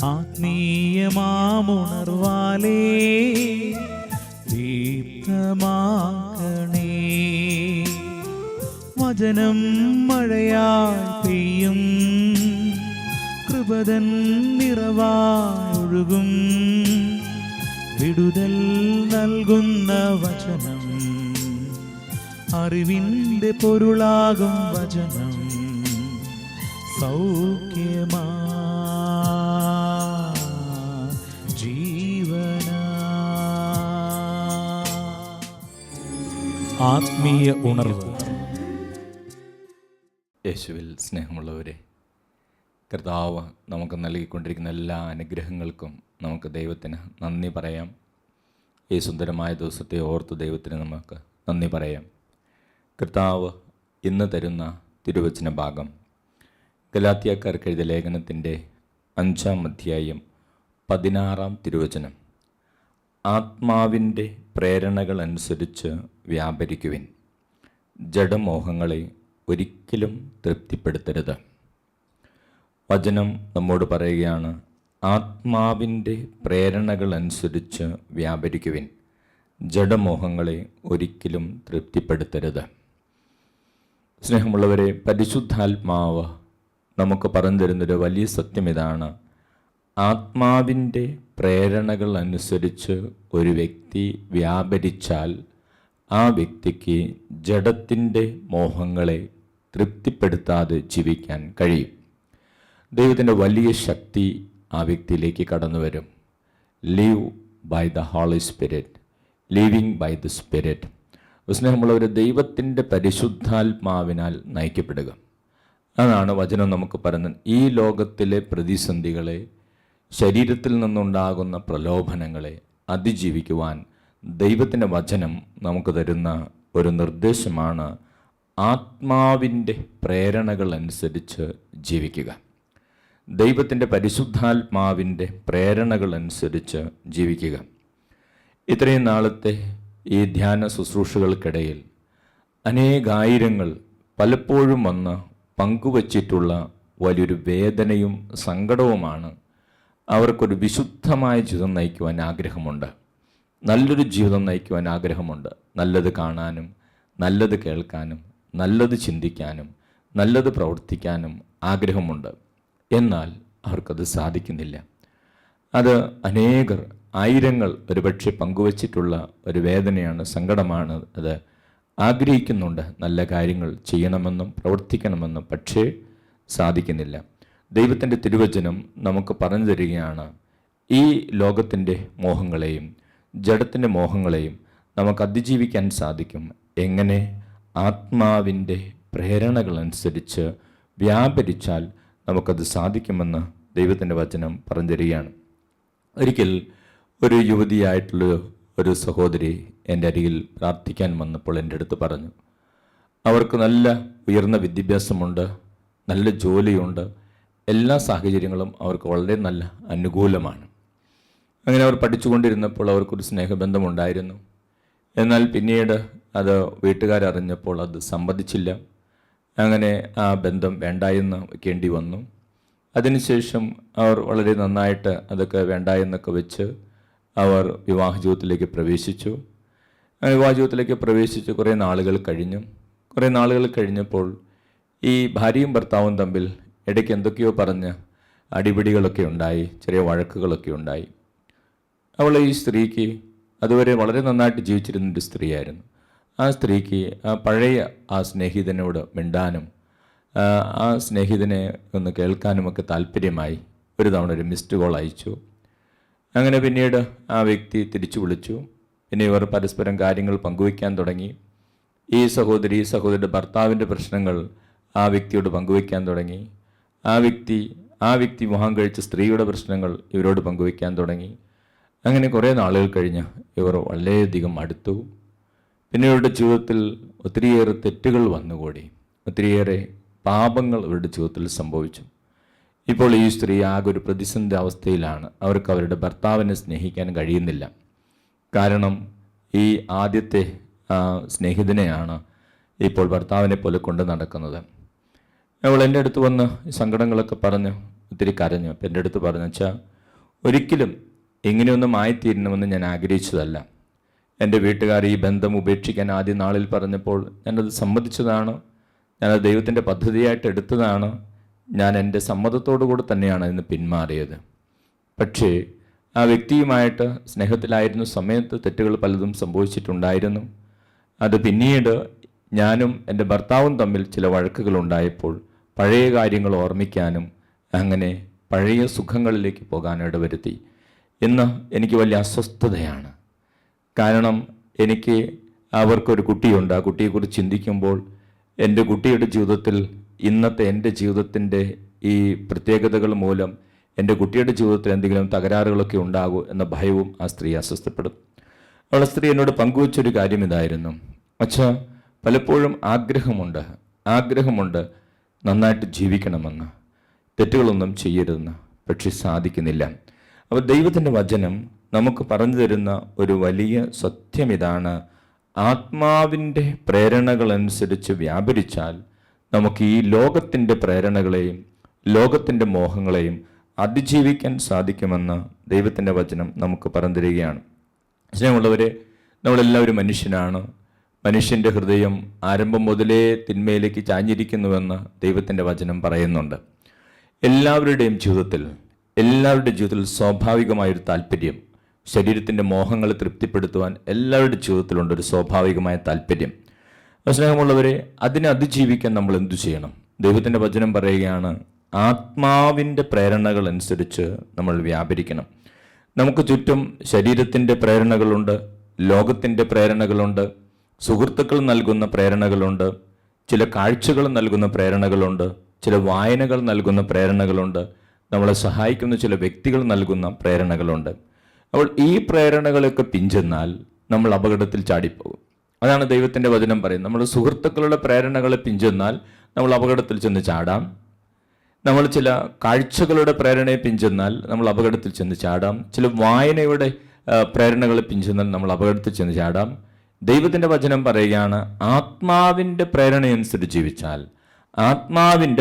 ആത്മീയമാമുണർവാലേ ദീപ്തമാക്കണേ. വചനം മഴയായി പെയ്യും, കൃപതൻ നിറവായൊഴുകും. വിടുതൽ നൽകുന്ന വചനം, അറിവിൻ്റെ പൊരുളാകും വചനം. സൗഖ്യമാ ജീവന. ആത്മീയ ഉണർവ്. യേശുവിൽ സ്നേഹമുള്ളവരെ, കർത്താവ് നമുക്ക് നൽകിക്കൊണ്ടിരിക്കുന്ന എല്ലാ അനുഗ്രഹങ്ങൾക്കും നമുക്ക് ദൈവത്തിന് നന്ദി പറയാം. ഈ സുന്ദരമായ ദിവസത്തെ ഓർത്ത് ദൈവത്തിന് നമുക്ക് നന്ദി പറയാം. കർത്താവ് ഇന്ന് തരുന്ന തിരുവചന ഭാഗം ഗലാത്യക്കാർക്ക് എഴുതിയ ലേഖനത്തിൻ്റെ 5-ാം അധ്യായം 16-ാം തിരുവചനം. ആത്മാവിൻ്റെ പ്രേരണകൾ അനുസരിച്ച് വ്യാപരിക്കുവിൻ, ജഡമോഹങ്ങളെ ഒരിക്കലും തൃപ്തിപ്പെടുത്തരുത്. വചനം നമ്മോട് പറയുകയാണ്, ആത്മാവിൻ്റെ പ്രേരണകൾ അനുസരിച്ച് വ്യാപരിക്കുവിൻ, ജഡമോഹങ്ങളെ ഒരിക്കലും തൃപ്തിപ്പെടുത്തരുത്. സ്നേഹമുള്ളവരെ, പരിശുദ്ധാത്മാവ് നമുക്ക് പറഞ്ഞു തരുന്നൊരു വലിയ സത്യം ഇതാണ്. ആത്മാവിൻ്റെ പ്രേരണകൾ അനുസരിച്ച് ഒരു വ്യക്തി വ്യാപരിച്ചാൽ ആ വ്യക്തിക്ക് ജഡത്തിൻ്റെ മോഹങ്ങളെ തൃപ്തിപ്പെടുത്താതെ ജീവിക്കാൻ കഴിയും. ദൈവത്തിൻ്റെ വലിയ ശക്തി ആ വ്യക്തിയിലേക്ക് കടന്നു വരും. Live by the holy spirit, living by the spirit. സ്നേഹമുള്ളവർ, ദൈവത്തിൻ്റെ പരിശുദ്ധാത്മാവിനാൽ നയിക്കപ്പെടുക. അതാണ് വചനം നമുക്ക് പറയുന്നത്. ഈ ലോകത്തിലെ പ്രതിസന്ധികളെ, ശരീരത്തിൽ നിന്നുണ്ടാകുന്ന പ്രലോഭനങ്ങളെ അതിജീവിക്കുവാൻ ദൈവത്തിൻ്റെ വചനം നമുക്ക് തരുന്ന ഒരു നിർദ്ദേശമാണ് ആത്മാവിൻ്റെ പ്രേരണകൾ അനുസരിച്ച് ജീവിക്കുക. ദൈവത്തിൻ്റെ പരിശുദ്ധാത്മാവിൻ്റെ പ്രേരണകൾ അനുസരിച്ച് ജീവിക്കുക. ഇത്രയും നാളത്തെ ഈ ധ്യാന ശുശ്രൂഷകൾക്കിടയിൽ അനേകായിരങ്ങൾ പലപ്പോഴും വന്ന് പങ്കുവച്ചിട്ടുള്ള വലിയൊരു വേദനയും സങ്കടവുമാണ്. അവർക്കൊരു വിശുദ്ധമായ ജീവിതം നയിക്കുവാൻ ആഗ്രഹമുണ്ട്, നല്ലൊരു ജീവിതം നയിക്കുവാൻ ആഗ്രഹമുണ്ട്. നല്ലത് കാണാനും നല്ലത് കേൾക്കാനും നല്ലത് ചിന്തിക്കാനും നല്ലത് പ്രവർത്തിക്കാനും ആഗ്രഹമുണ്ട്. എന്നാൽ അവർക്കത് സാധിക്കുന്നില്ല. അത് അനേകർ, ആയിരങ്ങൾ ഒരുപക്ഷെ പങ്കുവച്ചിട്ടുള്ള ഒരു വേദനയാണ്, സങ്കടമാണ്. അത് ആഗ്രഹിക്കുന്നുണ്ട്, നല്ല കാര്യങ്ങൾ ചെയ്യണമെന്നും പ്രവർത്തിക്കണമെന്നും, പക്ഷേ സാധിക്കുന്നില്ല. ദൈവത്തിൻ്റെ തിരുവചനം നമുക്ക് പറഞ്ഞു തരികയാണ്, ഈ ലോകത്തിൻ്റെ മോഹങ്ങളെയും ജഡത്തിൻ്റെ മോഹങ്ങളെയും നമുക്ക് അതിജീവിക്കാൻ സാധിക്കും. എങ്ങനെ? ആത്മാവിൻ്റെ പ്രേരണകളനുസരിച്ച് വ്യാപരിച്ചാൽ നമുക്കത് സാധിക്കുമെന്ന് ദൈവത്തിൻ്റെ വചനം പറഞ്ഞു തരികയാണ്. ഒരിക്കൽ ഒരു യുവതിയായിട്ടുള്ള ഒരു സഹോദരി എൻ്റെ അരികിൽ പ്രാർത്ഥിക്കാൻ വന്നപ്പോൾ എൻ്റെ അടുത്ത് പറഞ്ഞു, അവർക്ക് നല്ല ഉയർന്ന വിദ്യാഭ്യാസമുണ്ട്, നല്ല ജോലിയുണ്ട്, എല്ലാ സാഹചര്യങ്ങളും അവർക്ക് വളരെ നല്ല അനുകൂലമാണ്. അങ്ങനെ അവർ പഠിച്ചുകൊണ്ടിരുന്നപ്പോൾ അവർക്കൊരു സ്നേഹബന്ധമുണ്ടായിരുന്നു. എന്നാൽ പിന്നീട് അത് വീട്ടുകാരറിഞ്ഞപ്പോൾ അത് സമ്മതിച്ചില്ല. അങ്ങനെ ആ ബന്ധം വേണ്ടായെന്ന് വയ്ക്കേണ്ടി വന്നു. അതിനുശേഷം അവർ വളരെ നന്നായിട്ട് അതൊക്കെ വേണ്ടായെന്നൊക്കെ വെച്ച് അവർ വിവാഹ ജീവിതത്തിലേക്ക് പ്രവേശിച്ചു. വിവാഹ ജീവിതത്തിലേക്ക് പ്രവേശിച്ച് കുറേ നാളുകൾ കഴിഞ്ഞപ്പോൾ ഈ ഭാര്യയും ഭർത്താവും തമ്മിൽ ഇടയ്ക്ക് എന്തൊക്കെയോ പറഞ്ഞ് അടിപിടികളൊക്കെ ഉണ്ടായി, ചെറിയ വഴക്കുകളൊക്കെ ഉണ്ടായി. ഈ സ്ത്രീക്ക് അതുവരെ വളരെ നന്നായിട്ട് ജീവിച്ചിരുന്നൊരു സ്ത്രീയായിരുന്നു. ആ സ്ത്രീക്ക് ആ പഴയ ആ സ്നേഹിതനോട് മിണ്ടാനും ആ സ്നേഹിതനെ ഒന്ന് കേൾക്കാനുമൊക്കെ താല്പര്യമായി. ഒരു തവണ ഒരു മിസ്ഡ് കോൾ അയച്ചു. അങ്ങനെ പിന്നീട് ആ വ്യക്തി തിരിച്ചു വിളിച്ചു. പിന്നെ ഇവർ പരസ്പരം കാര്യങ്ങൾ പങ്കുവയ്ക്കാൻ തുടങ്ങി. ഈ സഹോദരിയുടെ ഭർത്താവിൻ്റെ പ്രശ്നങ്ങൾ ആ വ്യക്തിയോട് പങ്കുവയ്ക്കാൻ തുടങ്ങി. ആ വ്യക്തി വിവാഹം കഴിച്ച സ്ത്രീയുടെ പ്രശ്നങ്ങൾ ഇവരോട് പങ്കുവയ്ക്കാൻ തുടങ്ങി. അങ്ങനെ കുറേ നാളുകൾ കഴിഞ്ഞ് ഇവർ വളരെയധികം അടുത്തു. പിന്നെ ഇവരുടെ ജീവിതത്തിൽ ഒത്തിരിയേറെ തെറ്റുകൾ വന്നുകൂടി, ഒത്തിരിയേറെ പാപങ്ങൾ ഇവരുടെ ജീവിതത്തിൽ സംഭവിച്ചു. ഇപ്പോൾ ഈ സ്ത്രീ ആകെ ഒരു പ്രതിസന്ധി അവസ്ഥയിലാണ്. അവർക്ക് അവരുടെ ഭർത്താവിനെ സ്നേഹിക്കാൻ കഴിയുന്നില്ല. കാരണം ഈ ആദ്യത്തെ സ്നേഹിതനെയാണ് ഇപ്പോൾ ഭർത്താവിനെ പോലെ കൊണ്ട് നടക്കുന്നത്. അവൾ എൻ്റെ അടുത്ത് വന്ന് സങ്കടങ്ങളൊക്കെ പറഞ്ഞ് ഒത്തിരി കരഞ്ഞു. അപ്പം എൻ്റെ അടുത്ത് പറഞ്ഞു, വെച്ചാൽ ഒരിക്കലും ഇങ്ങനെയൊന്നും ആയിത്തീരണമെന്ന് ഞാൻ ആഗ്രഹിച്ചതല്ല. എൻ്റെ വീട്ടുകാർ ഈ ബന്ധം ഉപേക്ഷിക്കാൻ ആദ്യ നാളിൽ പറഞ്ഞപ്പോൾ ഞാനത് സമ്മതിച്ചതാണ്. ഞാനത് ദൈവത്തിൻ്റെ പദ്ധതിയായിട്ട് എടുത്തതാണ്. ഞാൻ എൻ്റെ സമ്മതത്തോടു കൂടി തന്നെയാണ് ഇന്ന് പിന്മാറിയത്. പക്ഷേ ആ വ്യക്തിയുമായിട്ട് സ്നേഹത്തിലായിരുന്ന സമയത്ത് തെറ്റുകൾ പലതും സംഭവിച്ചിട്ടുണ്ടായിരുന്നു. അത് പിന്നീട് ഞാനും എൻ്റെ ഭർത്താവും തമ്മിൽ ചില വഴക്കുകളുണ്ടായപ്പോൾ പഴയ കാര്യങ്ങൾ ഓർമ്മിക്കാനും അങ്ങനെ പഴയ സുഖങ്ങളിലേക്ക് പോകാൻ ഇടവരുത്തി. ഇന്ന് എനിക്ക് വലിയ അസ്വസ്ഥതയാണ്. കാരണം എനിക്ക് അവർക്കൊരു കുട്ടിയുണ്ട്. ആ കുട്ടിയെക്കുറിച്ച് ചിന്തിക്കുമ്പോൾ എൻ്റെ കുട്ടിയുടെ ജീവിതത്തിൽ ഇന്നത്തെ എൻ്റെ ജീവിതത്തിൻ്റെ ഈ പ്രത്യേകതകൾ മൂലം എൻ്റെ കുട്ടിയുടെ ജീവിതത്തിൽ എന്തെങ്കിലും തകരാറുകളൊക്കെ ഉണ്ടാകൂ എന്ന ഭയവും ആ സ്ത്രീ അസ്വസ്ഥപ്പെടും. അവളെ സ്ത്രീ എന്നോട് പങ്കുവച്ചൊരു കാര്യം ഇതായിരുന്നു: അച്ഛാ, പലപ്പോഴും ആഗ്രഹമുണ്ട് നന്നായിട്ട് ജീവിക്കണമെന്ന്, തെറ്റുകളൊന്നും ചെയ്യരുതെന്ന്, പക്ഷെ സാധിക്കുന്നില്ല. അപ്പോൾ ദൈവത്തിൻ്റെ വചനം നമുക്ക് പറഞ്ഞു തരുന്ന ഒരു വലിയ സത്യം ഇതാണ്: ആത്മാവിൻ്റെ പ്രേരണകളനുസരിച്ച് വ്യാപരിച്ചാൽ നമുക്ക് ഈ ലോകത്തിൻ്റെ പ്രേരണകളെയും ലോകത്തിൻ്റെ മോഹങ്ങളെയും അതിജീവിക്കാൻ സാധിക്കുമെന്ന് ദൈവത്തിൻ്റെ വചനം നമുക്ക് പറഞ്ഞു തരികയാണ്. സ്നേഹമുള്ളവരെ, നമ്മളെല്ലാവരും മനുഷ്യനാണ്. മനുഷ്യൻ്റെ ഹൃദയം ആരംഭം മുതലേ തിന്മയിലേക്ക് ചാഞ്ഞിരിക്കുന്നുവെന്ന് ദൈവത്തിൻ്റെ വചനം പറയുന്നുണ്ട്. എല്ലാവരുടെ ജീവിതത്തിൽ സ്വാഭാവികമായൊരു താല്പര്യം, ശരീരത്തിൻ്റെ മോഹങ്ങളെ തൃപ്തിപ്പെടുത്തുവാൻ എല്ലാവരുടെ ജീവിതത്തിലുണ്ട് ഒരു സ്വാഭാവികമായ താല്പര്യം. സ്നേഹമുള്ളവരെ, അതിനെ അതിജീവിക്കാൻ നമ്മൾ എന്തു ചെയ്യണം? ദൈവത്തിൻ്റെ വചനം പറയുകയാണ്, ആത്മാവിൻ്റെ പ്രേരണകൾ അനുസരിച്ച് നമ്മൾ വ്യാപരിക്കണം. നമുക്ക് ചുറ്റും ശരീരത്തിൻ്റെ പ്രേരണകളുണ്ട്, ലോകത്തിൻ്റെ പ്രേരണകളുണ്ട്, സുഹൃത്തുക്കൾ നൽകുന്ന പ്രേരണകളുണ്ട്, ചില കാഴ്ചകൾ നൽകുന്ന പ്രേരണകളുണ്ട്, ചില വായനകൾ നൽകുന്ന പ്രേരണകളുണ്ട്, നമ്മളെ സഹായിക്കുന്ന ചില വ്യക്തികൾ നൽകുന്ന പ്രേരണകളുണ്ട്. അപ്പോൾ ഈ പ്രേരണകളൊക്കെ പിഞ്ചെന്നാൽ നമ്മൾ അപകടത്തിൽ ചാടിപ്പോകും. അതാണ് ദൈവത്തിൻ്റെ വചനം പറയുന്നത്. നമ്മൾ സുഹൃത്തുക്കളുടെ പ്രേരണകളെ പിഞ്ചെന്നാൽ നമ്മൾ അപകടത്തിൽ ചെന്ന് ചാടാം. നമ്മൾ ചില കാഴ്ചകളുടെ പ്രേരണയെ പിഞ്ചെന്നാൽ നമ്മൾ അപകടത്തിൽ ചെന്ന് ചാടാം. ചില വായനയുടെ പ്രേരണകളെ പിഞ്ചെന്നാൽ നമ്മൾ അപകടത്തിൽ ചെന്ന് ചാടാം. ദൈവത്തിൻ്റെ വചനം പറയുകയാണ്, ആത്മാവിൻ്റെ പ്രേരണയനുസരിച്ച് ജീവിച്ചാൽ,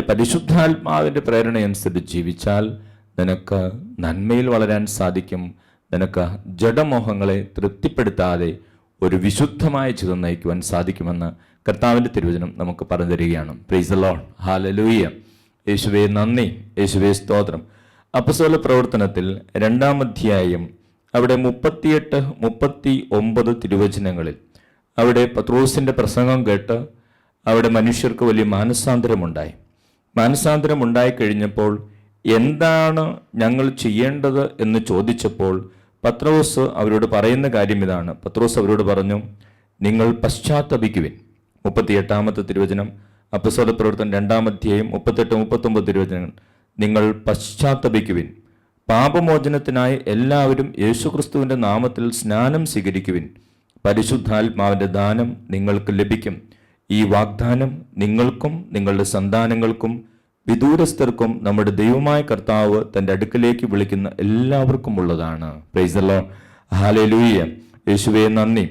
പരിശുദ്ധാത്മാവിൻ്റെ പ്രേരണയനുസരിച്ച് ജീവിച്ചാൽ നിനക്ക് നന്മയിൽ വളരാൻ സാധിക്കും. നിനക്ക് ജഡമോഹങ്ങളെ തൃപ്തിപ്പെടുത്താതെ ഒരു വിശുദ്ധമായ ജീവിതം നയിക്കുവാൻ സാധിക്കുമെന്ന് കർത്താവിൻ്റെ തിരുവചനം നമുക്ക് പറഞ്ഞു തരികയാണ്. പ്രൈസ് ദി ലോർഡ്, ഹല്ലേലൂയ. യേശുവേ നന്ദി, യേശുവേ സ്തോത്രം. അപ്പോസ്തല പ്രവർത്തനത്തിൽ 2-ാം അധ്യായം അവിടെ 38-39 തിരുവചനങ്ങളിൽ അവിടെ പത്രോസിൻ്റെ പ്രസംഗം കേട്ട് അവിടെ മനുഷ്യർക്ക് വലിയ മാനസാന്തരം ഉണ്ടായിക്കഴിഞ്ഞപ്പോൾ എന്താണ് ഞങ്ങൾ ചെയ്യേണ്ടത് എന്ന് ചോദിച്ചപ്പോൾ പത്രോസ് അവരോട് പറയുന്ന കാര്യം ഇതാണ്. പത്രോസ് അവരോട് പറഞ്ഞു, നിങ്ങൾ പശ്ചാത്തപിക്കുവിൻ. 38-ാമത്തെ തിരുവചനം, അപ്പോസ്തല പ്രവർത്തനം 2-ാം അധ്യായം 38-39 തിരുവചനങ്ങൾ. നിങ്ങൾ പശ്ചാത്തപിക്കുവിൻ, പാപമോചനത്തിനായി എല്ലാവരും യേശുക്രിസ്തുവിൻ്റെ നാമത്തിൽ സ്നാനം സ്വീകരിക്കുവിൻ, പരിശുദ്ധാത്മാവിൻ്റെ ദാനം നിങ്ങൾക്ക് ലഭിക്കും. ഈ വാഗ്ദാനം നിങ്ങൾക്കും നിങ്ങളുടെ സന്താനങ്ങൾക്കും വിദൂരസ്ഥർക്കും നമ്മുടെ ദൈവമായ കർത്താവ് തൻ്റെ അടുക്കലേക്ക് വിളിക്കുന്ന എല്ലാവർക്കും ഉള്ളതാണ്. പ്രൈസ് ദി ലോർഡ്, ഹല്ലേലൂയ. യേശുവേ നന്ദി.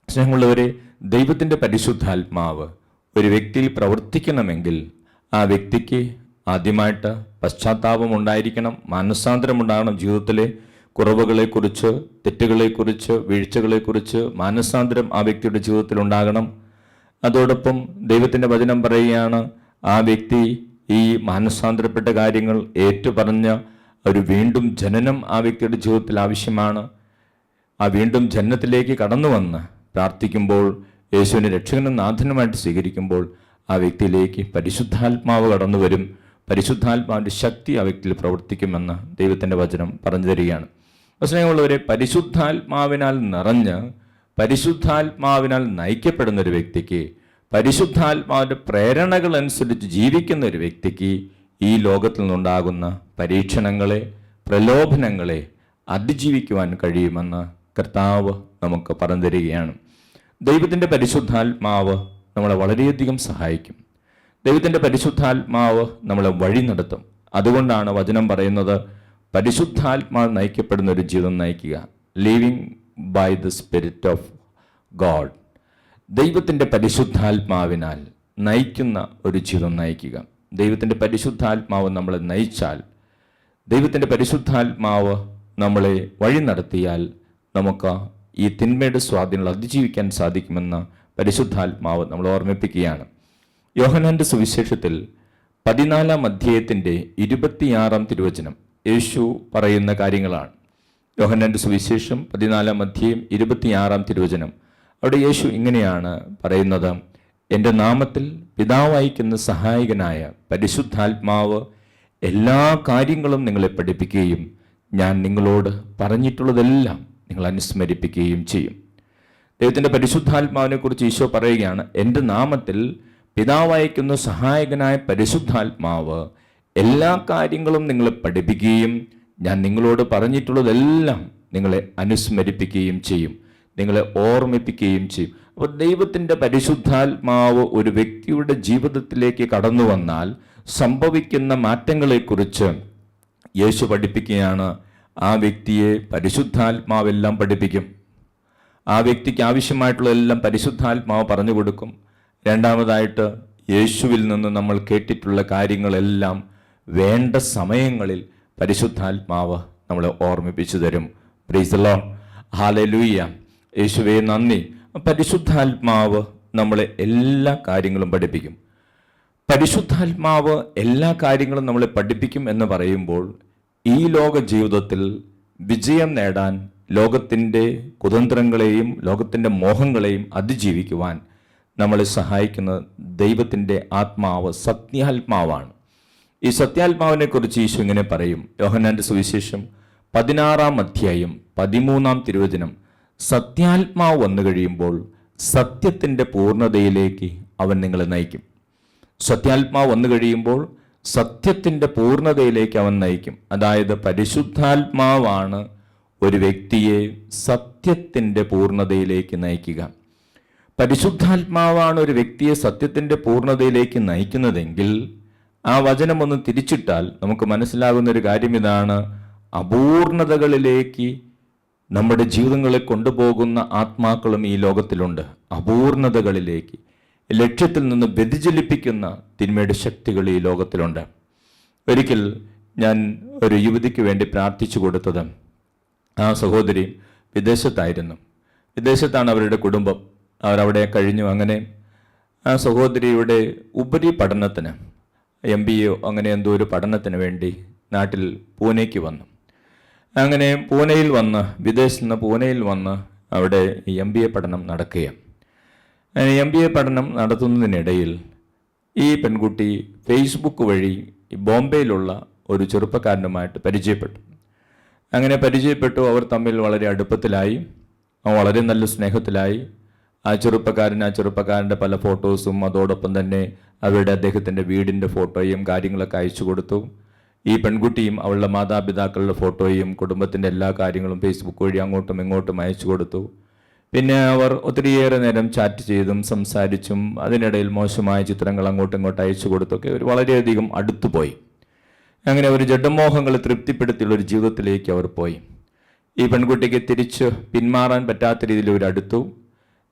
സ്നേഹമുള്ളവരെ, ദൈവത്തിൻ്റെ പരിശുദ്ധാത്മാവ് ഒരു വ്യക്തിയിൽ പ്രവർത്തിക്കണമെങ്കിൽ ആ വ്യക്തിക്ക് ആദ്യമായിട്ട് പശ്ചാത്താപം ഉണ്ടായിരിക്കണം, മാനസാന്തരം ഉണ്ടാകണം. ജീവിതത്തിലെ കുറവുകളെക്കുറിച്ച്, തെറ്റുകളെക്കുറിച്ച്, വീഴ്ചകളെക്കുറിച്ച് മാനസാന്തരം ആ വ്യക്തിയുടെ ജീവിതത്തിൽ ഉണ്ടാകണം. അതോടൊപ്പം ദൈവത്തിൻ്റെ വചനം പറയുകയാണ്, ആ വ്യക്തി ഈ മാനസാന്തരപ്പെട്ട കാര്യങ്ങൾ ഏറ്റുപറഞ്ഞ ഒരു വീണ്ടും ജനനം ആ വ്യക്തിയുടെ ജീവിതത്തിൽ ആവശ്യമാണ്. ആ വീണ്ടും ജനനത്തിലേക്ക് കടന്നു വന്ന് പ്രാർത്ഥിക്കുമ്പോൾ, യേശുവിനെ രക്ഷകനും നാഥനുമായിട്ട് സ്വീകരിക്കുമ്പോൾ ആ വ്യക്തിയിലേക്ക് പരിശുദ്ധാത്മാവ് കടന്നു വരും. പരിശുദ്ധാത്മാവിൻ്റെ ശക്തി ആ വ്യക്തിയിൽ പ്രവർത്തിക്കുമെന്ന് ദൈവത്തിൻ്റെ വചനം പറഞ്ഞു തരികയാണ്. സ്നേഹമുള്ളവരെ, പരിശുദ്ധാത്മാവിനാൽ നിറഞ്ഞ് പരിശുദ്ധാത്മാവിനാൽ നയിക്കപ്പെടുന്ന ഒരു വ്യക്തിക്ക്, പരിശുദ്ധാത്മാവിൻ്റെ പ്രേരണകൾ അനുസരിച്ച് ജീവിക്കുന്ന ഒരു വ്യക്തിക്ക് ഈ ലോകത്തിൽ നിന്നുണ്ടാകുന്ന പരീക്ഷണങ്ങളെ, പ്രലോഭനങ്ങളെ അതിജീവിക്കുവാൻ കഴിയുമെന്ന് കർത്താവ് നമുക്ക് പറഞ്ഞു തരികയാണ്. ദൈവത്തിൻ്റെ പരിശുദ്ധാത്മാവ് നമ്മളെ വളരെയധികം സഹായിക്കും. ദൈവത്തിൻ്റെ പരിശുദ്ധാത്മാവ് നമ്മളെ വഴി നടത്തും. അതുകൊണ്ടാണ് വചനം പറയുന്നത്, പരിശുദ്ധാത്മാവ് നയിക്കപ്പെടുന്ന ഒരു ജീവിതം നയിക്കുക. Living by the spirit of God. ദൈവത്തിൻ്റെ പരിശുദ്ധാത്മാവിനാൽ നയിക്കുന്ന ഒരു ജീവിതം നയിക്കുക. ദൈവത്തിൻ്റെ പരിശുദ്ധാത്മാവ് നമ്മളെ നയിച്ചാൽ, ദൈവത്തിൻ്റെ പരിശുദ്ധാത്മാവ് നമ്മളെ വഴി നടത്തിയാൽ നമുക്ക് ഈ തിന്മയുടെ സ്വാധീനങ്ങൾ അതിജീവിക്കാൻ സാധിക്കുമെന്ന് പരിശുദ്ധാത്മാവ് നമ്മൾ ഓർമ്മിപ്പിക്കുകയാണ്. യോഹന്നാന്റെ സുവിശേഷത്തിൽ 14 അധ്യായത്തിൻ്റെ 26 തിരുവചനം യേശു പറയുന്ന കാര്യങ്ങളാണ്. യോഹന്നാന്റെ സുവിശേഷം 14 അധ്യായം 26 തിരുവചനം. അവിടെ യേശു ഇങ്ങനെയാണ് പറയുന്നത്: എൻ്റെ നാമത്തിൽ പിതാവ് അയക്കുന്ന സഹായകനായ പരിശുദ്ധാത്മാവ് എല്ലാ കാര്യങ്ങളും നിങ്ങളെ പഠിപ്പിക്കുകയും ഞാൻ നിങ്ങളോട് പറഞ്ഞിട്ടുള്ളതെല്ലാം നിങ്ങൾ അനുസ്മരിപ്പിക്കുകയും ചെയ്യും. ദൈവത്തിൻ്റെ പരിശുദ്ധാത്മാവിനെ കുറിച്ച് ഈശോ പറയുകയാണ്, എൻ്റെ നാമത്തിൽ പിതാവ് അയക്കുന്ന സഹായകനായ പരിശുദ്ധാത്മാവ് എല്ലാ കാര്യങ്ങളും നിങ്ങളെ പഠിപ്പിക്കുകയും ഞാൻ നിങ്ങളോട് പറഞ്ഞിട്ടുള്ളതെല്ലാം നിങ്ങളെ അനുസ്മരിപ്പിക്കുകയും ചെയ്യും, നിങ്ങളെ ഓർമ്മിപ്പിക്കുകയും ചെയ്യും. അപ്പോൾ ദൈവത്തിൻ്റെ പരിശുദ്ധാത്മാവ് ഒരു വ്യക്തിയുടെ ജീവിതത്തിലേക്ക് കടന്നു വന്നാൽ സംഭവിക്കുന്ന മാറ്റങ്ങളെക്കുറിച്ച് യേശു പഠിപ്പിക്കുകയാണ്. ആ വ്യക്തിയെ പരിശുദ്ധാത്മാവെല്ലാം പഠിപ്പിക്കും. ആ വ്യക്തിക്ക് ആവശ്യമായിട്ടുള്ളതെല്ലാം പരിശുദ്ധാത്മാവ് പറഞ്ഞു കൊടുക്കും. രണ്ടാമതായിട്ട്, യേശുവിൽ നിന്ന് നമ്മൾ കേട്ടിട്ടുള്ള കാര്യങ്ങളെല്ലാം വേണ്ട സമയങ്ങളിൽ പരിശുദ്ധാത്മാവ് നമ്മളെ ഓർമ്മിപ്പിച്ചു തരും. പ്രൈസ് ദി ലോർഡ്, ഹല്ലേലൂയ. യേശുവേ നന്ദി. പരിശുദ്ധാത്മാവ് നമ്മളെ എല്ലാ കാര്യങ്ങളും പഠിപ്പിക്കും. പരിശുദ്ധാത്മാവ് എല്ലാ കാര്യങ്ങളും നമ്മളെ പഠിപ്പിക്കും എന്ന് പറയുമ്പോൾ ഈ ലോക ജീവിതത്തിൽ വിജയം നേടാൻ, ലോകത്തിൻ്റെ കുതന്ത്രങ്ങളെയും ലോകത്തിൻ്റെ മോഹങ്ങളെയും അതിജീവിക്കുവാൻ നമ്മളെ സഹായിക്കുന്ന ദൈവത്തിൻ്റെ ആത്മാവ് സത്യാത്മാവാണ്. ഈ സത്യാത്മാവിനെ കുറിച്ച് ഈശോ ഇങ്ങനെ പറയും. യോഹന്നാന്റെ സുവിശേഷം 16 അധ്യായം 13 തിരുവചനം: സത്യാത്മാവ് വന്നു കഴിയുമ്പോൾ സത്യത്തിൻ്റെ പൂർണ്ണതയിലേക്ക് അവൻ നിങ്ങളെ നയിക്കും. സത്യാത്മാവ് വന്നു കഴിയുമ്പോൾ സത്യത്തിൻ്റെ പൂർണ്ണതയിലേക്ക് അവൻ നയിക്കും. അതായത് പരിശുദ്ധാത്മാവാണ് ഒരു വ്യക്തിയെ സത്യത്തിൻ്റെ പൂർണ്ണതയിലേക്ക് നയിക്കുക. പരിശുദ്ധാത്മാവാണ് ഒരു വ്യക്തിയെ സത്യത്തിൻ്റെ പൂർണ്ണതയിലേക്ക് നയിക്കുന്നതെങ്കിൽ ആ വചനം ഒന്ന് തിരിച്ചിട്ടാൽ നമുക്ക് മനസ്സിലാകുന്ന ഒരു കാര്യം ഇതാണ്: അപൂർണതകളിലേക്ക് നമ്മുടെ ജീവിതങ്ങളെ കൊണ്ടുപോകുന്ന ആത്മാക്കളും ഈ ലോകത്തിലുണ്ട്. അപൂർണതകളിലേക്ക്, ലക്ഷ്യത്തിൽ നിന്ന് വ്യതിചലിപ്പിക്കുന്ന തിന്മയുടെ ശക്തികൾ ഈ ലോകത്തിലുണ്ട്. ഒരിക്കൽ ഞാൻ ഒരു യുവതിക്ക് വേണ്ടി പ്രാർത്ഥിച്ചു കൊടുത്തത്, ആ സഹോദരി വിദേശത്തായിരുന്നു. വിദേശത്താണ് അവരുടെ കുടുംബം. അവരവിടെ കഴിഞ്ഞു. അങ്ങനെ ആ സഹോദരിയുടെ ഉപരിപഠനത്തിന് MBA അങ്ങനെ എന്തോ ഒരു പഠനത്തിന് വേണ്ടി നാട്ടിൽ പൂനെക്ക് വന്നു. അങ്ങനെ പൂനെയിൽ വന്ന്, വിദേശത്ത് നിന്ന് പൂനെയിൽ വന്ന് അവിടെ MBA പഠനം നടക്കുകയാണ്. MBA പഠനം നടത്തുന്നതിനിടയിൽ ഈ പെൺകുട്ടി ഫേസ്ബുക്ക് വഴി ബോംബെയിലുള്ള ഒരു ചെറുപ്പക്കാരനുമായിട്ട് പരിചയപ്പെട്ടു. അങ്ങനെ പരിചയപ്പെട്ടു. അവർ തമ്മിൽ വളരെ അടുപ്പത്തിലായി, വളരെ നല്ല സ്നേഹത്തിലായി. ആ ചെറുപ്പക്കാരൻ്റെ പല ഫോട്ടോസും അതോടൊപ്പം തന്നെ അദ്ദേഹത്തിൻ്റെ വീടിൻ്റെ ഫോട്ടോയും കാര്യങ്ങളൊക്കെ അയച്ചു കൊടുത്തു. ഈ പെൺകുട്ടിയും അവളുടെ മാതാപിതാക്കളുടെ ഫോട്ടോയും കുടുംബത്തിൻ്റെ എല്ലാ കാര്യങ്ങളും ഫേസ്ബുക്ക് വഴി അങ്ങോട്ടും ഇങ്ങോട്ടും അയച്ചു കൊടുത്തു. പിന്നെ അവർ ഒത്തിരിയേറെ നേരം ചാറ്റ് ചെയ്തും സംസാരിച്ചും അതിനിടയിൽ മോശമായ ചിത്രങ്ങൾ അങ്ങോട്ടും ഇങ്ങോട്ടും അയച്ചു കൊടുത്തൊക്കെ അവർ വളരെയധികം അടുത്തുപോയി. അങ്ങനെ ഒരു ജഡമോഹങ്ങളെ തൃപ്തിപ്പെടുത്തിയുള്ള ഒരു ജീവിതത്തിലേക്ക് അവർ പോയി. ഈ പെൺകുട്ടിക്ക് തിരിച്ച് പിന്മാറാൻ പറ്റാത്ത രീതിയിൽ ഇവർ അടുത്തു.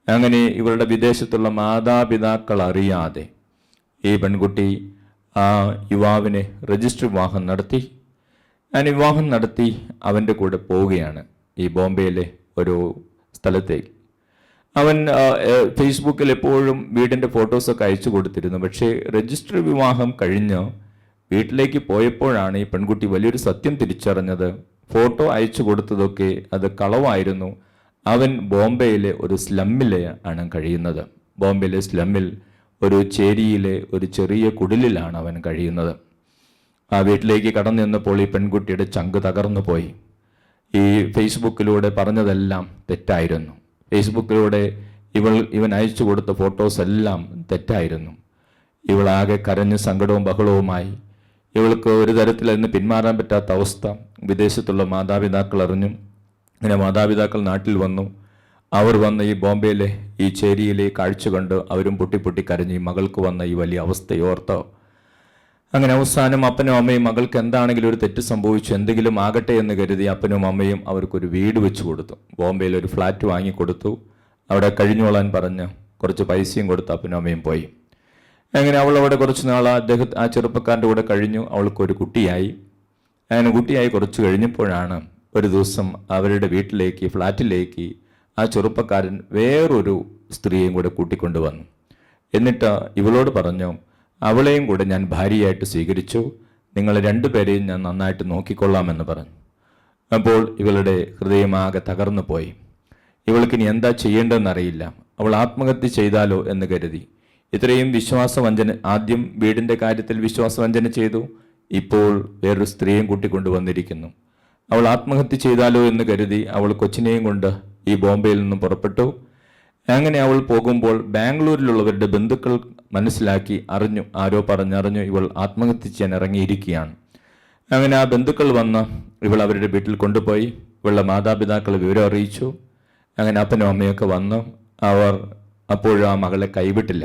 അങ്ങനെ ഇവരുടെ വിദേശത്തുള്ള മാതാപിതാക്കൾ അറിയാതെ ഈ പെൺകുട്ടി ആ യുവാവിനെ രജിസ്റ്റർ വിവാഹം നടത്തി. അങ്ങനെ വിവാഹം നടത്തി അവൻ്റെ കൂടെ പോവുകയാണ് ഈ ബോംബെയിലെ ഒരു സ്ഥലത്തേക്ക്. അവൻ ഫേസ്ബുക്കിൽ എപ്പോഴും വീടിൻ്റെ ഫോട്ടോസൊക്കെ അയച്ചു കൊടുത്തിരുന്നു. പക്ഷേ രജിസ്റ്റർ വിവാഹം കഴിഞ്ഞ് വീട്ടിലേക്ക് പോയപ്പോഴാണ് ഈ പെൺകുട്ടി വലിയൊരു സത്യം തിരിച്ചറിഞ്ഞത്. ഫോട്ടോ അയച്ചു കൊടുത്തതൊക്കെ അത് കളവായിരുന്നു. അവൻ ബോംബെയിലെ ഒരു സ്ലമ്മിലെ ആണ് കഴിയുന്നത്. ബോംബെയിലെ സ്ലമ്മിൽ ഒരു ചേരിയിലെ ഒരു ചെറിയ കുടിലിലാണ് അവൻ കഴിയുന്നത്. ആ വീട്ടിലേക്ക് കടന്നു ചെന്നപ്പോൾ ഈ പെൺകുട്ടിയുടെ ചങ്ക് തകർന്നു പോയി. ഈ ഫേസ്ബുക്കിലൂടെ പറഞ്ഞതെല്ലാം തെറ്റായിരുന്നു. ഫേസ്ബുക്കിലൂടെ ഇവൻ അയച്ചു കൊടുത്ത ഫോട്ടോസ് എല്ലാം തെറ്റായിരുന്നു. ഇവളാകെ കരഞ്ഞ് സങ്കടവും ബഹളവുമായി. ഇവൾക്ക് ഒരു തരത്തിൽ അതിന് പിന്മാറാൻ പറ്റാത്ത അവസ്ഥ വിദേശത്തുള്ള മാതാപിതാക്കൾ അറിഞ്ഞു. അങ്ങനെ മാതാപിതാക്കൾ നാട്ടിൽ വന്നു. അവർ വന്ന് ഈ ബോംബെയിലെ ഈ ചേരിയിലെ കാഴ്ച കണ്ട് അവരും പൊട്ടി കരഞ്ഞു. ഈ മകൾക്ക് വന്ന ഈ വലിയ അവസ്ഥയോർത്തോ. അങ്ങനെ അവസാനം അപ്പനും അമ്മയും മകൾക്ക് എന്താണെങ്കിലും ഒരു തെറ്റ് സംഭവിച്ചു, എന്തെങ്കിലും ആകട്ടെ എന്ന് കരുതി അപ്പനും അമ്മയും അവർക്കൊരു വീട് വെച്ച് കൊടുത്തു. ബോംബെയിൽ ഒരു ഫ്ലാറ്റ് വാങ്ങിക്കൊടുത്തു. അവിടെ കഴിഞ്ഞോളാൻ പറഞ്ഞ് കുറച്ച് പൈസയും കൊടുത്ത് അപ്പനും അമ്മയും പോയി. അങ്ങനെ അവൾ അവിടെ കുറച്ച് നാൾ ആ ചെറുപ്പക്കാരൻ്റെ കൂടെ കഴിഞ്ഞു. അവൾക്കൊരു കുട്ടിയായി. അങ്ങനെ കുട്ടിയായി കുറച്ച് കഴിഞ്ഞപ്പോഴാണ് ഒരു ദിവസം അവരുടെ വീട്ടിലേക്ക്, ഫ്ലാറ്റിലേക്ക് ആ ചെറുപ്പക്കാരൻ വേറൊരു സ്ത്രീയും കൂടെ കൂട്ടിക്കൊണ്ടു വന്നു. എന്നിട്ട് ഇവളോട് പറഞ്ഞു, അവളെയും കൂടെ ഞാൻ ഭാര്യയായിട്ട് സ്വീകരിച്ചു, നിങ്ങൾ രണ്ടുപേരെയും ഞാൻ നന്നായിട്ട് നോക്കിക്കൊള്ളാമെന്ന് പറഞ്ഞു. അപ്പോൾ ഇവളുടെ ഹൃദയമാകെ തകർന്നു പോയി. ഇവൾക്കിനി എന്താ ചെയ്യേണ്ടതെന്നറിയില്ല. അവൾ ആത്മഹത്യ ചെയ്താലോ എന്ന് കരുതി. ഇത്രയും വിശ്വാസവഞ്ചന, ആദ്യം വീടിൻ്റെ കാര്യത്തിൽ വിശ്വാസവഞ്ചന ചെയ്തു, ഇപ്പോൾ വേറൊരു സ്ത്രീയും കൂട്ടിക്കൊണ്ടുവന്നിരിക്കുന്നു. അവൾ ആത്മഹത്യ ചെയ്താലോ എന്ന് കരുതി അവൾ കൊച്ചിനെയും കൊണ്ട് ഈ ബോംബെയിൽ നിന്നും പുറപ്പെട്ടു. അങ്ങനെ അവൾ പോകുമ്പോൾ ബാംഗ്ലൂരിലുള്ളവരുടെ ബന്ധുക്കൾ മനസ്സിലാക്കി, അറിഞ്ഞു, ആരോ പറഞ്ഞറിഞ്ഞു ഇവൾ ആത്മഹത്യ ചെയ്യാൻ ഇറങ്ങിയിരിക്കുകയാണ്. അങ്ങനെ ആ ബന്ധുക്കൾ വന്ന് ഇവൾ അവരുടെ വീട്ടിൽ കൊണ്ടുപോയി. ഇവളുടെ മാതാപിതാക്കളെ വിവരം അറിയിച്ചു. അങ്ങനെ അപ്പനും അമ്മയൊക്കെ വന്നു. അവർ അപ്പോഴും ആ മകളെ കൈവിട്ടില്ല.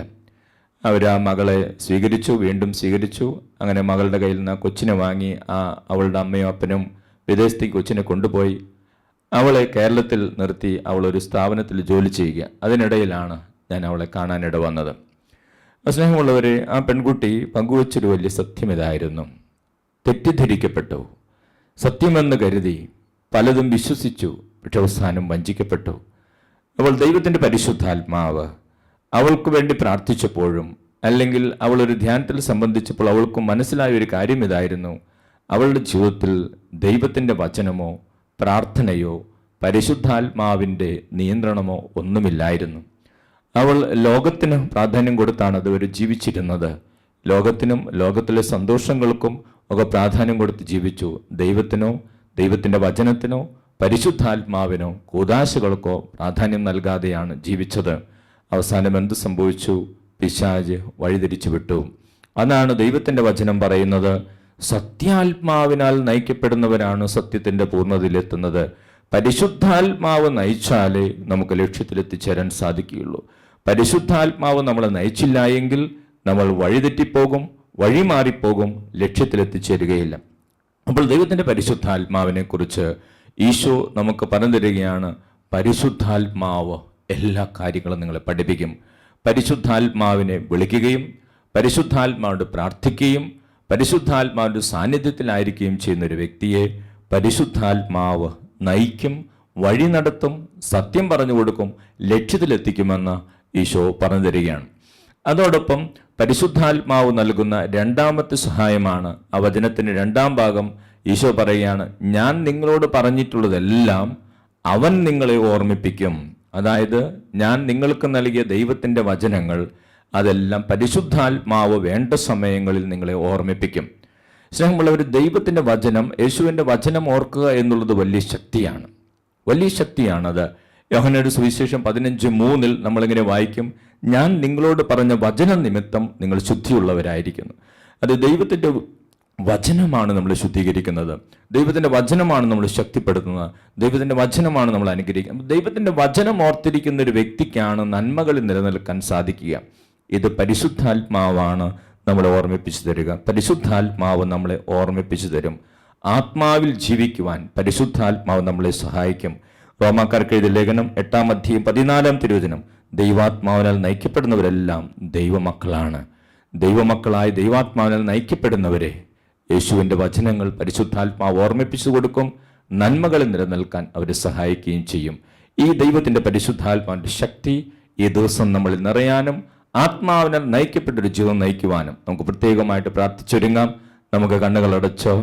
അവർ ആ മകളെ സ്വീകരിച്ചു, വീണ്ടും സ്വീകരിച്ചു. അങ്ങനെ മകളുടെ കയ്യിൽ നിന്ന് കൊച്ചിനെ വാങ്ങി അവളുടെ അമ്മയും അപ്പനും വിദേശത്തേക്ക് കൊച്ചിനെ കൊണ്ടുപോയി. അവളെ കേരളത്തിൽ നിർത്തി അവളൊരു സ്ഥാപനത്തിൽ ജോലി ചെയ്യുക. അതിനിടയിലാണ് ഞാൻ അവളെ കാണാനിട വന്നത്. സ്നേഹമുള്ളവരെ, ആ പെൺകുട്ടി പങ്കുവച്ചൊരു വലിയ സത്യം ഇതായിരുന്നു. തെറ്റിദ്ധരിക്കപ്പെട്ടു, സത്യമെന്ന് കരുതി പലതും വിശ്വസിച്ചു, പക്ഷെ അവസാനം വഞ്ചിക്കപ്പെട്ടു. അവൾ ദൈവത്തിൻ്റെ പരിശുദ്ധാത്മാവ് അവൾക്ക് വേണ്ടി പ്രാർത്ഥിച്ചപ്പോഴും, അല്ലെങ്കിൽ അവളൊരു ധ്യാനത്തിൽ സംബന്ധിച്ചപ്പോൾ അവൾക്ക് മനസ്സിലായ ഒരു കാര്യം ഇതായിരുന്നു: അവളുടെ ജീവിതത്തിൽ ദൈവത്തിൻ്റെ വചനമോ പ്രാർത്ഥനയോ പരിശുദ്ധാത്മാവിൻ്റെ നിയന്ത്രണമോ ഒന്നുമില്ലായിരുന്നു. അവൾ ലോകത്തിന് പ്രാധാന്യം കൊടുത്താണ് അതുവരെ ജീവിച്ചിരുന്നത്. ലോകത്തിനും ലോകത്തിലെ സന്തോഷങ്ങൾക്കും ഒക്കെ പ്രാധാന്യം കൊടുത്ത് ജീവിച്ചു. ദൈവത്തിനോ ദൈവത്തിൻ്റെ വചനത്തിനോ പരിശുദ്ധാത്മാവിനോ കൂദാശകൾക്കോ പ്രാധാന്യം നൽകാതെയാണ് ജീവിച്ചത്. അവസാനം എന്ത് സംഭവിച്ചു? പിശാച് വഴിതിരിച്ചു വിട്ടു. അതാണ് ദൈവത്തിൻ്റെ വചനം പറയുന്നത്: സത്യാത്മാവിനാൽ നയിക്കപ്പെടുന്നവരാണ് സത്യത്തിൻ്റെ പൂർണ്ണതയിലെത്തുന്നത്. പരിശുദ്ധാത്മാവ് നയിച്ചാലേ നമുക്ക് ലക്ഷ്യത്തിലെത്തിച്ചേരാൻ സാധിക്കുകയുള്ളൂ. പരിശുദ്ധാത്മാവ് നമ്മളെ നയിച്ചില്ല എങ്കിൽ നമ്മൾ വഴിതെറ്റിപ്പോകും, വഴിമാറിപ്പോകും, ലക്ഷ്യത്തിലെത്തിച്ചേരുകയില്ല. അപ്പോൾ ദൈവത്തിൻ്റെ പരിശുദ്ധാത്മാവിനെ കുറിച്ച് ഈശോ നമുക്ക് പറഞ്ഞു തരികയാണ്. പരിശുദ്ധാത്മാവ് എല്ലാ കാര്യങ്ങളും നിങ്ങളെ പഠിപ്പിക്കും. പരിശുദ്ധാത്മാവിനെ വിളിക്കുകയും പരിശുദ്ധാത്മാവോട് പ്രാർത്ഥിക്കുകയും പരിശുദ്ധാത്മാവിൻ്റെ സാന്നിധ്യത്തിലായിരിക്കുകയും ചെയ്യുന്ന ഒരു വ്യക്തിയെ പരിശുദ്ധാത്മാവ് നയിക്കും, വഴി നടത്തും, സത്യം പറഞ്ഞു കൊടുക്കും, ലക്ഷ്യത്തിലെത്തിക്കുമെന്ന് ഈശോ പറഞ്ഞു തരികയാണ്. അതോടൊപ്പം പരിശുദ്ധാത്മാവ് നൽകുന്ന രണ്ടാമത്തെ സഹായമാണ് ആ വചനത്തിൻ്റെ രണ്ടാം ഭാഗം. ഈശോ പറയുകയാണ്, ഞാൻ നിങ്ങളോട് പറഞ്ഞിട്ടുള്ളതെല്ലാം അവൻ നിങ്ങളെ ഓർമ്മിപ്പിക്കും. അതായത് ഞാൻ നിങ്ങൾക്ക് നൽകിയ ദൈവത്തിൻ്റെ വചനങ്ങൾ അതെല്ലാം പരിശുദ്ധാത്മാവ് വേണ്ട സമയങ്ങളിൽ നിങ്ങളെ ഓർമ്മിപ്പിക്കും. സ്നേഹമുള്ളവർ, ദൈവത്തിൻ്റെ വചനം, യേശുവിൻ്റെ വചനം ഓർക്കുക എന്നുള്ളത് വലിയ ശക്തിയാണ്, വലിയ ശക്തിയാണത്. യോഹന്നാന്റെ സുവിശേഷം 15:3 നമ്മളിങ്ങനെ വായിക്കും: ഞാൻ നിങ്ങളോട് പറഞ്ഞ വചന നിമിത്തം നിങ്ങൾ ശുദ്ധിയുള്ളവരായിരിക്കുന്നു. അത് ദൈവത്തിൻ്റെ വചനമാണ് നമ്മളെ ശുദ്ധീകരിക്കുന്നത്. ദൈവത്തിൻ്റെ വചനമാണ് നമ്മൾ ശക്തിപ്പെടുത്തുന്നത്. ദൈവത്തിൻ്റെ വചനമാണ് നമ്മൾ അനുഗ്രഹിക്കുന്നത്. ദൈവത്തിൻ്റെ വചനം ഓർത്തിരിക്കുന്ന ഒരു വ്യക്തിക്കാണ് നന്മകളിൽ നിലനിൽക്കാൻ സാധിക്കുക. ഇത് പരിശുദ്ധാത്മാവാണ് നമ്മളെ ഓർമ്മിപ്പിച്ചു തരിക. പരിശുദ്ധാത്മാവ് നമ്മളെ ഓർമ്മിപ്പിച്ചു തരും. ആത്മാവിൽ ജീവിക്കുവാൻ പരിശുദ്ധാത്മാവ് നമ്മളെ സഹായിക്കും. റോമാക്കാർക്ക് എഴുതിയ ലേഖനം 8:14 ദൈവാത്മാവിനാൽ നയിക്കപ്പെടുന്നവരെല്ലാം ദൈവമക്കളാണ്. ദൈവമക്കളായി ദൈവാത്മാവിനാൽ നയിക്കപ്പെടുന്നവരെ യേശുവിൻ്റെ വചനങ്ങൾ പരിശുദ്ധാത്മാവ് ഓർമ്മിപ്പിച്ചു കൊടുക്കും. നന്മകളിൽ നിലനിൽക്കാൻ അവരെ സഹായിക്കുകയും ചെയ്യും. ഈ ദൈവത്തിൻ്റെ പരിശുദ്ധാത്മാവിൻ്റെ ശക്തി ഈ ദിവസം നമ്മളിൽ നിറയാനും ആത്മാവിനാൽ നയിക്കപ്പെട്ടൊരു ജീവിതം നയിക്കുവാനും നമുക്ക് പ്രത്യേകമായിട്ട് പ്രാർത്ഥിച്ചൊരുങ്ങാം. നമുക്ക് കണ്ണുകളടച്ചോ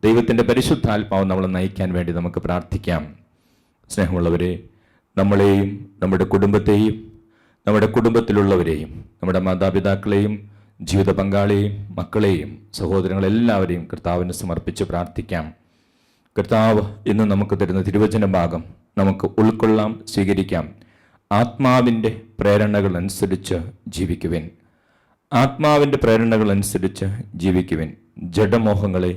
ദൈവത്തിൻ്റെ പരിശുദ്ധാത്മാവ് നമ്മളെ നയിക്കാൻ വേണ്ടി നമുക്ക് പ്രാർത്ഥിക്കാം. സ്നേഹമുള്ളവരെ, നമ്മളെയും നമ്മുടെ കുടുംബത്തെയും നമ്മുടെ കുടുംബത്തിലുള്ളവരെയും നമ്മുടെ മാതാപിതാക്കളെയും ജീവിത പങ്കാളിയെയും മക്കളെയും സഹോദരങ്ങളെല്ലാവരെയും കർത്താവിന് സമർപ്പിച്ച് പ്രാർത്ഥിക്കാം. കർത്താവ് ഇന്ന് നമുക്ക് തരുന്ന തിരുവചന ഭാഗം നമുക്ക് ഉൾക്കൊള്ളാം, സ്വീകരിക്കാം. ആത്മാവിൻ്റെ പ്രേരണകൾ അനുസരിച്ച് ജീവിക്കുവിൻ. ആത്മാവിൻ്റെ പ്രേരണകൾ അനുസരിച്ച് ജീവിക്കുവിൻ. ജഡമോഹങ്ങളെ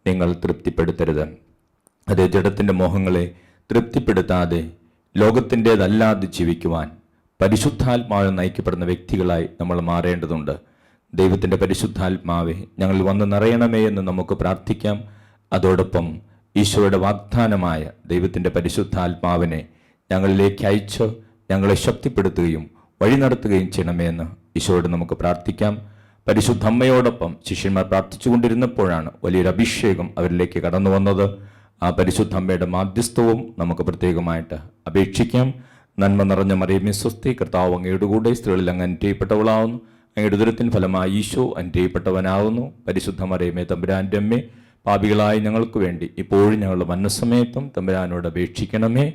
നിങ്ങൾ തൃപ്തിപ്പെടുത്തരുത്. അതേ ജഡത്തിൻ്റെ മോഹങ്ങളെ തൃപ്തിപ്പെടുത്താതെ ലോകത്തിൻ്റേതല്ലാതെ ജീവിക്കുവാൻ പരിശുദ്ധാത്മാവിൽ നയിക്കപ്പെടുന്ന വ്യക്തികളായി നമ്മൾ മാറേണ്ടതുണ്ട്. ദൈവത്തിൻ്റെ പരിശുദ്ധാത്മാവെ ഞങ്ങളിൽ വന്ന് നിറയണമേ എന്ന് നമുക്ക് പ്രാർത്ഥിക്കാം. അതോടൊപ്പം ഈശോയുടെ വാഗ്ദാനമായ ദൈവത്തിൻ്റെ പരിശുദ്ധാത്മാവിനെ ഞങ്ങളിലേക്ക് അയച്ച് ഞങ്ങളെ ശക്തിപ്പെടുത്തുകയും വഴി നടത്തുകയും ചെയ്യണമേ എന്ന് ഈശോയോട് നമുക്ക് പ്രാർത്ഥിക്കാം. പരിശുദ്ധ അമ്മയോടൊപ്പം ശിഷ്യന്മാർ പ്രാർത്ഥിച്ചുകൊണ്ടിരുന്നപ്പോഴാണ് വലിയൊരു അഭിഷേകം അവരിലേക്ക് കടന്നു വന്നത്. ആ പരിശുദ്ധ അമ്മയുടെ മാധ്യസ്ഥവും നമുക്ക് പ്രത്യേകമായിട്ട് അപേക്ഷിക്കാം. നന്മ നിറഞ്ഞ മറിയമേ സ്വസ്തി, കർത്താവ് അങ്ങയുടെ കൂടെ, സ്ത്രീകളിൽ അങ്ങ് അനുഗ്രഹിക്കപ്പെട്ടവളാവുന്നു. അങ്ങയുടെ ഉദരത്തിൻ ഫലമായി ഈശോ അനുഗ്രഹിക്കപ്പെട്ടവനാവുന്നു. പരിശുദ്ധ മറിയമേ തമ്പുരാൻ്റെ അമ്മേ, പാപികളായ ഞങ്ങൾക്ക് വേണ്ടി ഇപ്പോഴും ഞങ്ങളുടെ മരണസമയത്തും തമ്പുരാനോട് അപേക്ഷിക്കണമേ.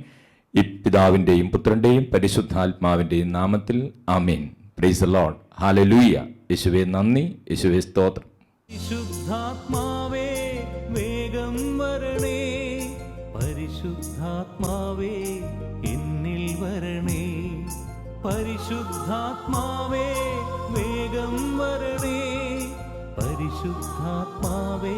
ഈ പിതാവിൻ്റെയും പുത്രൻ്റെയും പരിശുദ്ധാത്മാവിൻ്റെയും നാമത്തിൽ ആമേൻ. Praise the lord. ഹല്ലേലൂയ. യേശുവേ നന്ദി, യേശുവേ സ്തോത്രം. പരിശുദ്ധാത്മാവേ വേഗം വരണേ, പരിശുദ്ധാത്മാവേ എന്നിൽ വരണേ, പരിശുദ്ധാത്മാവേ വേഗം വരണേ, പരിശുദ്ധാത്മാവേ